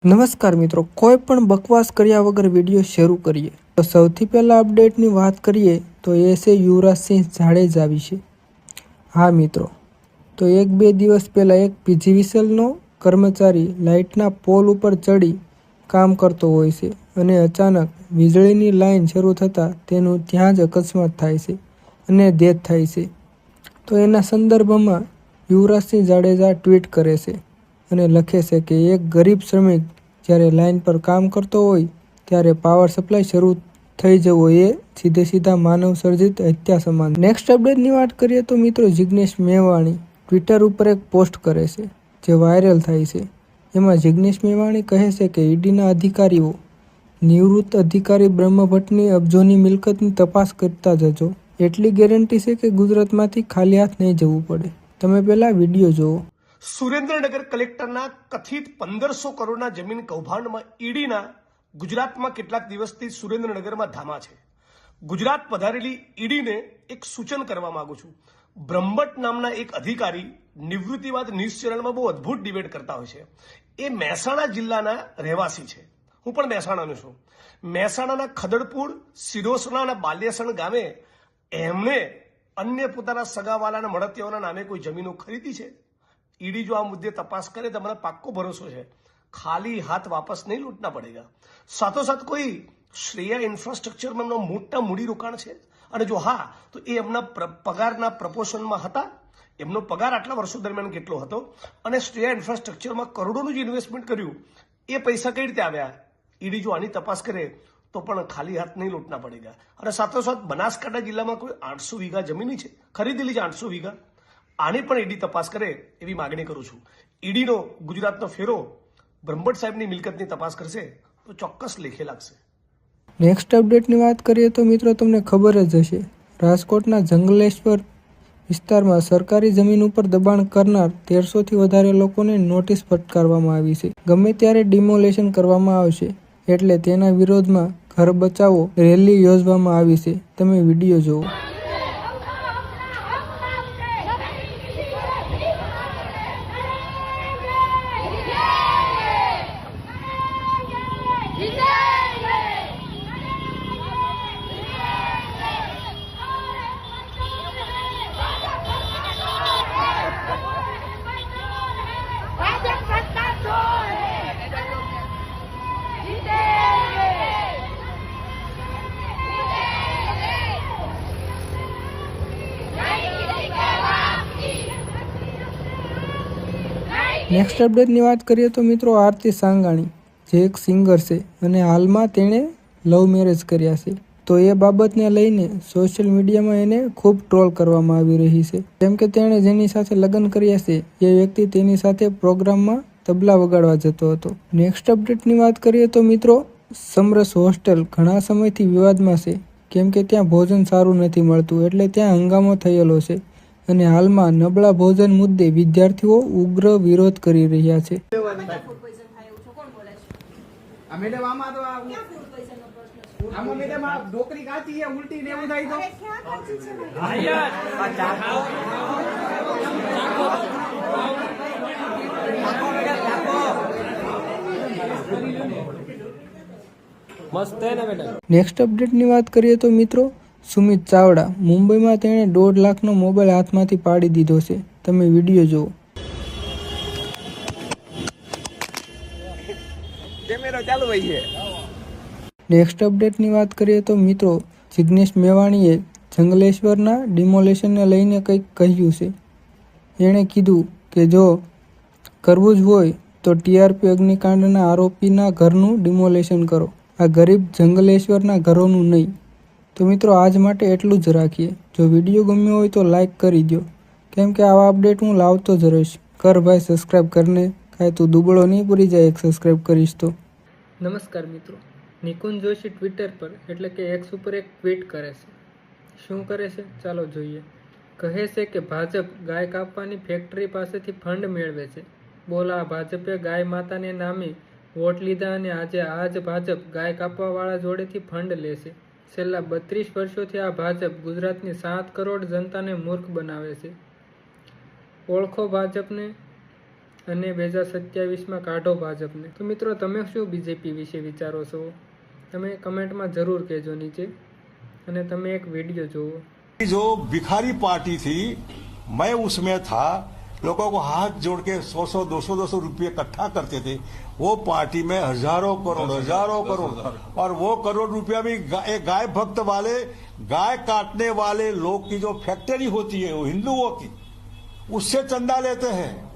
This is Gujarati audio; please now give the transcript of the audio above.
નમસ્કાર મિત્રો, કોઈ પણ બકવાસ કર્યા વગર વિડીયો શરૂ કરીએ તો સૌથી પહેલા અપડેટની વાત કરીએ તો એ છે યુવરાજસિંહ જાડેજા વિશે। હા મિત્રો, તો 1-2 દિવસ પહેલાં એક પીજીવીસીએલનો કર્મચારી લાઇટના પોલ ઉપર ચડી કામ કરતો હોય છે અને અચાનક વીજળીની લાઇન શરૂ થતાં તેનું ત્યાં જ અકસ્માત થાય છે અને ડેથ થાય છે। તો એના સંદર્ભમાં યુવરાજસિંહ જાડેજા ટ્વીટ કરે છે અને લખે છે કે એક ગરીબ શ્રમિક જ્યારે લાઇન પર કામ કરતો હોય ત્યારે પાવર સપ્લાય શરૂ થઈ જવો એ સીધા માનવ સર્જિત હત્યા સમાન। નેક્સ્ટ અપડેટની વાત કરીએ તો મિત્રો, જિગ્નેશ મેવાણી ટ્વિટર ઉપર એક પોસ્ટ કરે છે જે વાયરલ થાય છે। એમાં જિગ્નેશ મેવાણી કહે છે કે ઈડીના અધિકારીઓ નિવૃત્ત અધિકારી બ્રહ્મભટ્ટની અબજોની મિલકતની તપાસ કરતા જજો। એટલી ગેરંટી છે કે ગુજરાતમાંથી ખાલી હાથ નહીં જવું પડે। તમે પહેલા વિડીયો જુઓ। સુરેન્દ્રનગર કલેક્ટરના કથિત 1500 કરોડના જમીન કૌભાંડમાં ઈડીના ગુજરાતમાં કેટલાક દિવસથી સુરેન્દ્રનગરમાં ધામા છે। ગુજરાત પધારેલી ઈડીને એક સૂચન કરવા માંગુ છું। બ્રહ્મભટ્ટ નામના એક અધિકારી નિવૃત્તિવાદ ન્યૂઝ ચેનલમાં બહુ અદ્ભુત ડિબેટ કરતા હોય છે। એ મહેસાણા જિલ્લાના રહેવાસી છે, હું પણ મહેસાણાનો છું। મહેસાણાના ખદડપુર, સિરોસણા અને બાલ્યાસણ ગામે એમણે અન્ય પોતાના સગાવાલાના મળતિયાઓના નામે કોઈ જમીનો ખરીદી છે। ईडी जो आ मुद्दे तपास करे तो हमारा पाक्को भरोसा है खाली हाथ वापस नहीं लूटना पड़ेगा। साथों साथ कोई श्रेया इंफ्रास्ट्रक्चर में मोटा मूडी रोकाण है और जो हाँ तो ये एमना पगारना प्रपोर्शનમાં હતા। એમનો પગાર આટલા વર્ષો દરમિયાન કેટલો હતો અને શ્રેયા ઇન્ફ્રાસ્ટ્રક્ચરમાં કરોડોનું જે ઇન્વેસ્ટમેન્ટ કર્યું એ પૈસા કઈ રીતે આવ્યા, ઈડી જો આની તપાસ કરે તો પણ ખાલી હાથ નહીં લૂટના પડેગા। અને સાથોસાથ બનાસકાંઠા જિલ્લામાં કોઈ 800 વીઘા જમીન છે, ખરીદેલી છે 800 વીઘા, આની પણ ઈડી તપાસ કરે એવી માગણી કરું છું। ઈડીનો ગુજરાતનો ફેરો બ્રહ્મભટ્ટ સાહેબની મિલકતની તપાસ કરશે તો ચોક્કસ લેખે લાગશે। નેક્સ્ટ અપડેટની વાત કરીએ તો મિત્રો, તમને ખબર જ હશે, રાજકોટના જંગલેશ્વર વિસ્તારમાં સરકારી જમીન ઉપર દબાણ કરનાર 1300થી વધારે લોકોને નોટિસ ફટકારવામાં આવી છે। ગમે ત્યારે ડિમોલેશન કરવામાં આવશે એટલે તેના વિરોધમાં ઘર બચાવો રેલી યોજવામાં આવી છે। તમે વિડીયો જુઓ। નેક્સ્ટ અપડેટની વાત કરીએ તો મિત્રો, આરતી સાંગાણી જે એક સિંગર છે અને હાલમાં તેણે લવ મેરેજ કર્યા છે, તો એ બાબતને લઈને સોશિયલ મીડિયામાં એને ખૂબ ટ્રોલ કરવામાં આવી રહી છે, કેમ કે તેણે જેની સાથે લગ્ન કર્યા છે એ વ્યક્તિ તેની સાથે પ્રોગ્રામમાં તબલા વગાડવા જતો હતો। નેક્સ્ટ અપડેટની વાત કરીએ તો મિત્રો, સમરસ હોસ્ટેલ ઘણા સમયથી વિવાદમાં છે કેમ કે ત્યાં ભોજન સારું નથી મળતું એટલે ત્યાં હંગામો થયેલો છે અને હાલમાં નબળા ભોજન મુદ્દે વિદ્યાર્થીઓ ઉગ્ર વિરોધ કરી રહ્યા છે। નેક્સ્ટ અપડેટની વાત કરીએ તો મિત્રો, સુમિત ચાવડા મુંબઈમાં તેણે 1.5 લાખનો મોબાઈલ હાથમાંથી પાડી દીધો છે। તમે વિડીયો જુઓ। નેક્સ્ટ અપડેટની વાત કરીએ તો મિત્રો, જિગ્નેશ મેવાણીએ જંગલેશ્વરના ડિમોલેશનને લઈને કંઈક કહ્યું છે। એણે કીધું કે જો કરવું જ હોય તો ટીઆરપી અગ્નિકાંડના આરોપીના ઘરનું ડિમોલેશન કરો, આ ગરીબ જંગલેશ્વરના ઘરોનું નહીં। તો મિત્રો, આજ માટે એટલું જ રાખીએ। જો વિડીયો ગમ્યો હોય તો લાઈક કરી દો, કેમ કે આવા અપડેટ હું લાવતો જ રહીશ। કર ભાઈ સબસ્ક્રાઈબ કરને, કાંઈ તું દુબળો નહીં પૂરી જાય એક સબસ્ક્રાઈબ કરીશ તો। નમસ્કાર મિત્રો, નિકુંજ જોશી ટ્વિટર પર એટલે કે એક્સ ઉપર એક ટ્વીટ કરે છે। શું કરે છે ચાલો જોઈએ। કહે છે કે ભાજપ ગાય કાપવાની ફેક્ટરી પાસેથી ફંડ મેળવે છે। બોલા ભાજપે ગાય માતાને નામે વોટ લીધા અને આજે આ જ ભાજપ ગાય કાપવાવાળા જોડેથી ફંડ લે છે। છેલ્લા 32 વર્ષોથી આ ભાજપ ગુજરાતની 7 કરોડ જનતાને મૂર્ખ બનાવે છે। ઓળખો ભાજપને। અને 2027માં કાઢો ભાજપને. તો મિત્રો તમે શું બીજેપી વિશે વિચારો છો? તમે કમેન્ટમાં જરૂર કહેજો નીચે, અને તમે એક વિડીયો જુઓ. जो भिखारी पार्टी थी, मैं उसमें था, लोगों को हाथ जोड़ के 100 200 रुपये इकट्ठा करते थे. वो पार्टी में हजारों करोड़ और वो करोड़ रुपया भी एक गाय भक्त वाले, गाय काटने वाले लोग की जो फैक्ट्री होती है वो हिंदुओं की, उससे चंदा लेते हैं.